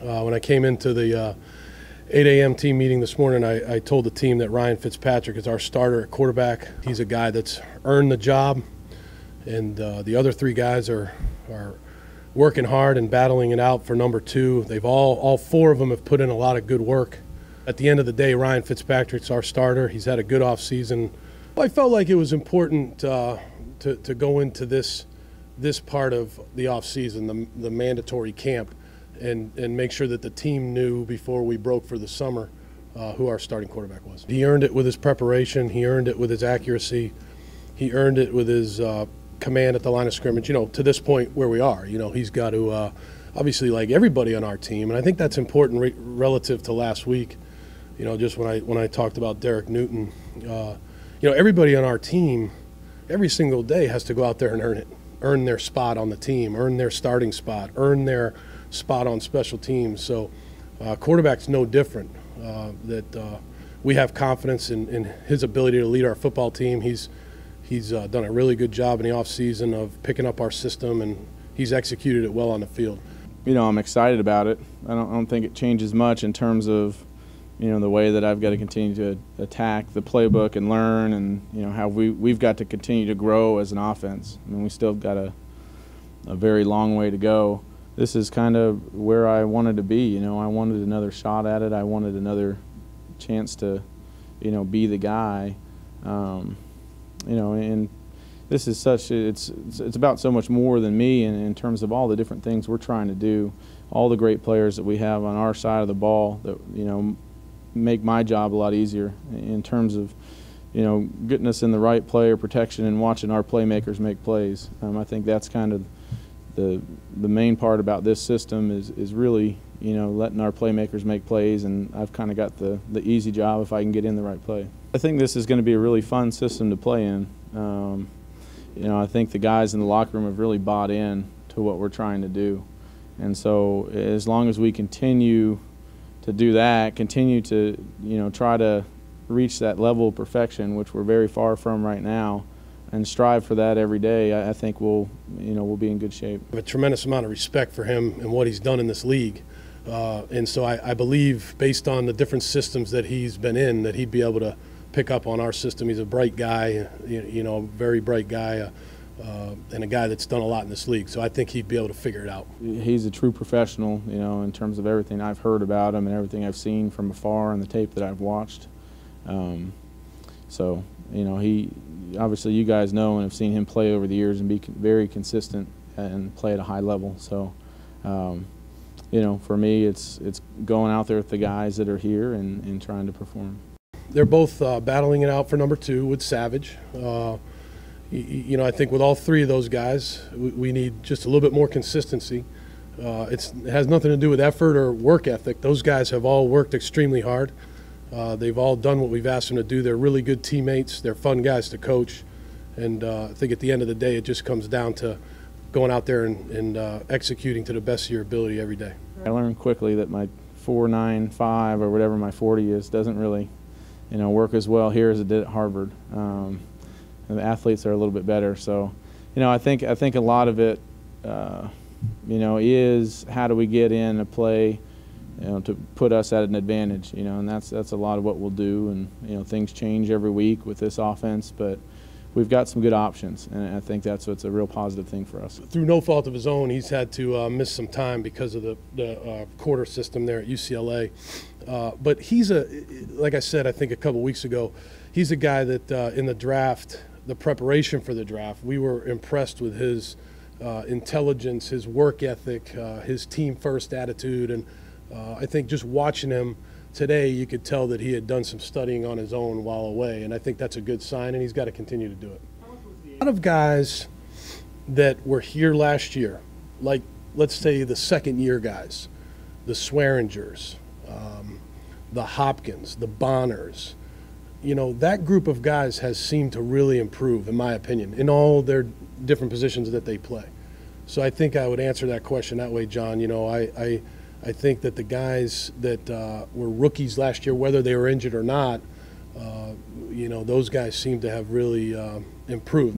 When I came into the 8 a.m. team meeting this morning, I told the team that Ryan Fitzpatrick is our starter at quarterback. He's a guy that's earned the job, and the other three guys are working hard and battling it out for number two. They've all four of them have put in a lot of good work. At the end of the day, Ryan Fitzpatrick's our starter. He's had a good offseason. I felt like it was important to go into this part of the offseason, the mandatory camp, and make sure that the team knew before we broke for the summer who our starting quarterback was. He earned it with his preparation. He earned it with his accuracy. He earned it with his command at the line of scrimmage. To this point where we are, he's got to obviously, like everybody on our team, and I think that's important relative to last week. Just when I talked about Derek Newton, everybody on our team every single day has to go out there and earn their spot on the team, earn their starting spot, earn their spot on special teams. So quarterback's no different. We have confidence in his ability to lead our football team. He's done a really good job in the offseason of picking up our system, and he's executed it well on the field. I'm excited about it. I don't think it changes much in terms of the way that I've got to continue to attack the playbook and learn, and how we've got to continue to grow as an offense. We still got a very long way to go. This is kind of where I wanted to be. I wanted another shot at it. I wanted another chance to be the guy. And this is it's about so much more than me in terms of all the different things we're trying to do, all the great players that we have on our side of the ball that make my job a lot easier in terms of getting us in the right player protection and watching our playmakers make plays. I think that's kind of the main part about this system is really letting our playmakers make plays, and I've kind of got the easy job if I can get in the right play. I think this is going to be a really fun system to play in. I think the guys in the locker room have really bought in to what we're trying to do, and so as long as we continue to do that, continue to try to reach that level of perfection, which we're very far from right now, and strive for that every day, I think we'll be in good shape. I have a tremendous amount of respect for him and what he's done in this league, and so I believe, based on the different systems that he's been in, that he'd be able to pick up on our system. He's a bright guy, a very bright guy, and a guy that's done a lot in this league. So I think he'd be able to figure it out. He's a true professional, in terms of everything I've heard about him and everything I've seen from afar and the tape that I've watched. He obviously, you guys know and have seen him play over the years and be very consistent and play at a high level. So, for me, it's going out there with the guys that are here and trying to perform. They're both battling it out for number two with Savage. I think with all three of those guys, we need just a little bit more consistency. It has nothing to do with effort or work ethic. Those guys have all worked extremely hard. They've all done what we've asked them to do. They're really good teammates. They're fun guys to coach. And I think at the end of the day, it just comes down to going out there and executing to the best of your ability every day. I learned quickly that my 4.95 or whatever my 40 is doesn't really work as well here as it did at Harvard. And the athletes are a little bit better. So, I think a lot of it, is how do we get in a play, to put us at an advantage, and that's a lot of what we'll do. And, things change every week with this offense, but we've got some good options, and I think that's what's a real positive thing for us. Through no fault of his own, he's had to miss some time because of the quarter system there at UCLA. But he's like I said, I think a couple weeks ago, he's a guy that in the draft, the preparation for the draft, we were impressed with his intelligence, his work ethic, his team-first attitude, and I think just watching him today, you could tell that he had done some studying on his own while away, and I think that's a good sign, and he's got to continue to do it. A lot of guys that were here last year, like let's say the second-year guys, the Swearingers, the Hopkins, the Bonners, that group of guys has seemed to really improve, in my opinion, in all their different positions that they play. So I think I would answer that question that way, John. I think that the guys that were rookies last year, whether they were injured or not, those guys seem to have really improved.